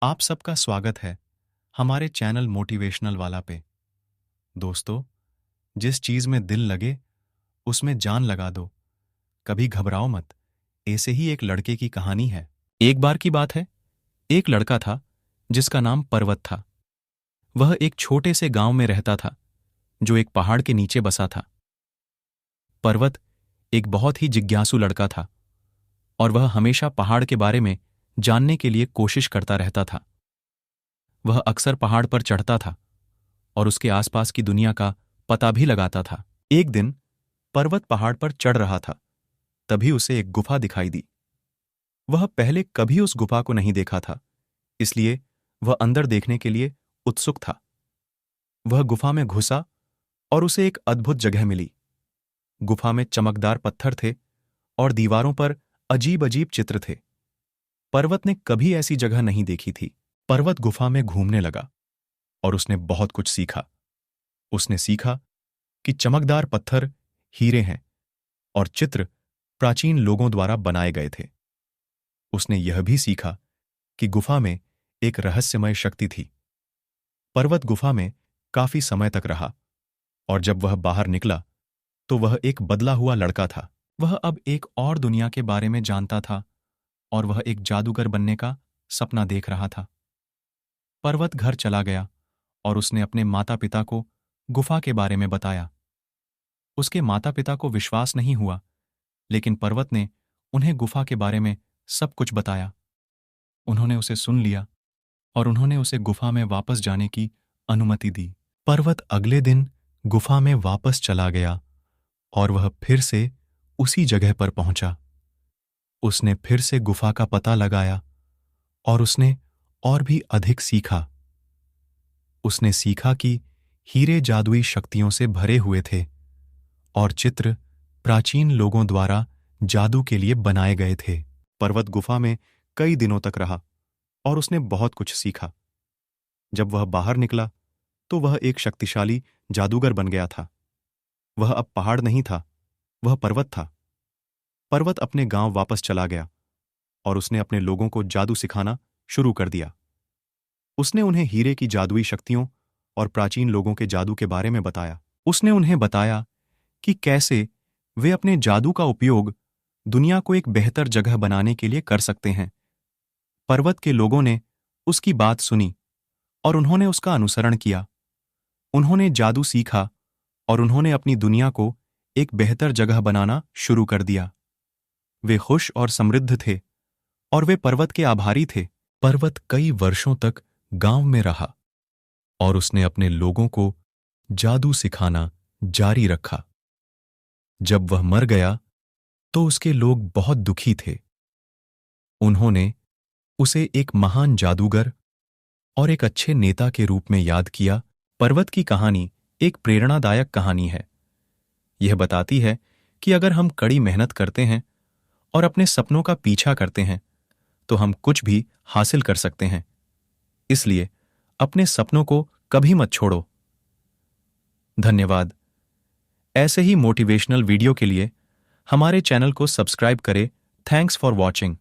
आप सबका स्वागत है हमारे चैनल मोटिवेशनल वाला पे। दोस्तों, जिस चीज में दिल लगे उसमें जान लगा दो। कभी घबराओ मत। ऐसे ही एक लड़के की कहानी है। एक बार की बात है, एक लड़का था जिसका नाम पर्वत था। वह एक छोटे से गांव में रहता था जो एक पहाड़ के नीचे बसा था। पर्वत एक बहुत ही जिज्ञासु लड़का था और वह हमेशा पहाड़ के बारे में जानने के लिए कोशिश करता रहता था। वह अक्सर पहाड़ पर चढ़ता था और उसके आसपास की दुनिया का पता भी लगाता था। एक दिन पर्वत पहाड़ पर चढ़ रहा था, तभी उसे एक गुफा दिखाई दी। वह पहले कभी उस गुफा को नहीं देखा था, इसलिए वह अंदर देखने के लिए उत्सुक था। वह गुफा में घुसा और उसे एक अद्भुत जगह मिली। गुफा में चमकदार पत्थर थे और दीवारों पर अजीब अजीब चित्र थे। पर्वत ने कभी ऐसी जगह नहीं देखी थी। पर्वत गुफा में घूमने लगा और उसने बहुत कुछ सीखा। उसने सीखा कि चमकदार पत्थर हीरे हैं और चित्र प्राचीन लोगों द्वारा बनाए गए थे। उसने यह भी सीखा कि गुफा में एक रहस्यमय शक्ति थी। पर्वत गुफा में काफी समय तक रहा और जब वह बाहर निकला तो वह एक बदला हुआ लड़का था। वह अब एक और दुनिया के बारे में जानता था और वह एक जादूगर बनने का सपना देख रहा था। पर्वत घर चला गया और उसने अपने माता पिता को गुफा के बारे में बताया। उसके माता पिता को विश्वास नहीं हुआ, लेकिन पर्वत ने उन्हें गुफा के बारे में सब कुछ बताया। उन्होंने उसे सुन लिया और उन्होंने उसे गुफा में वापस जाने की अनुमति दी। पर्वत अगले दिन गुफा में वापस चला गया और वह फिर से उसी जगह पर पहुंचा। उसने फिर से गुफा का पता लगाया और उसने और भी अधिक सीखा। उसने सीखा कि हीरे जादुई शक्तियों से भरे हुए थे और चित्र प्राचीन लोगों द्वारा जादू के लिए बनाए गए थे। पर्वत गुफा में कई दिनों तक रहा और उसने बहुत कुछ सीखा। जब वह बाहर निकला तो वह एक शक्तिशाली जादूगर बन गया था। वह अब पहाड़ नहीं था, वह पर्वत था। पर्वत अपने गांव वापस चला गया और उसने अपने लोगों को जादू सिखाना शुरू कर दिया। उसने उन्हें हीरे की जादुई शक्तियों और प्राचीन लोगों के जादू के बारे में बताया। उसने उन्हें बताया कि कैसे वे अपने जादू का उपयोग दुनिया को एक बेहतर जगह बनाने के लिए कर सकते हैं। पर्वत के लोगों ने उसकी बात सुनी और उन्होंने उसका अनुसरण किया। उन्होंने जादू सीखा और उन्होंने अपनी दुनिया को एक बेहतर जगह बनाना शुरू कर दिया। वे खुश और समृद्ध थे और वे पर्वत के आभारी थे। पर्वत कई वर्षों तक गांव में रहा और उसने अपने लोगों को जादू सिखाना जारी रखा। जब वह मर गया तो उसके लोग बहुत दुखी थे। उन्होंने उसे एक महान जादूगर और एक अच्छे नेता के रूप में याद किया। पर्वत की कहानी एक प्रेरणादायक कहानी है। यह बताती है कि अगर हम कड़ी मेहनत करते हैं और अपने सपनों का पीछा करते हैं तो हम कुछ भी हासिल कर सकते हैं। इसलिए अपने सपनों को कभी मत छोड़ो। धन्यवाद। ऐसे ही मोटिवेशनल वीडियो के लिए हमारे चैनल को सब्सक्राइब करें। Thanks for watching.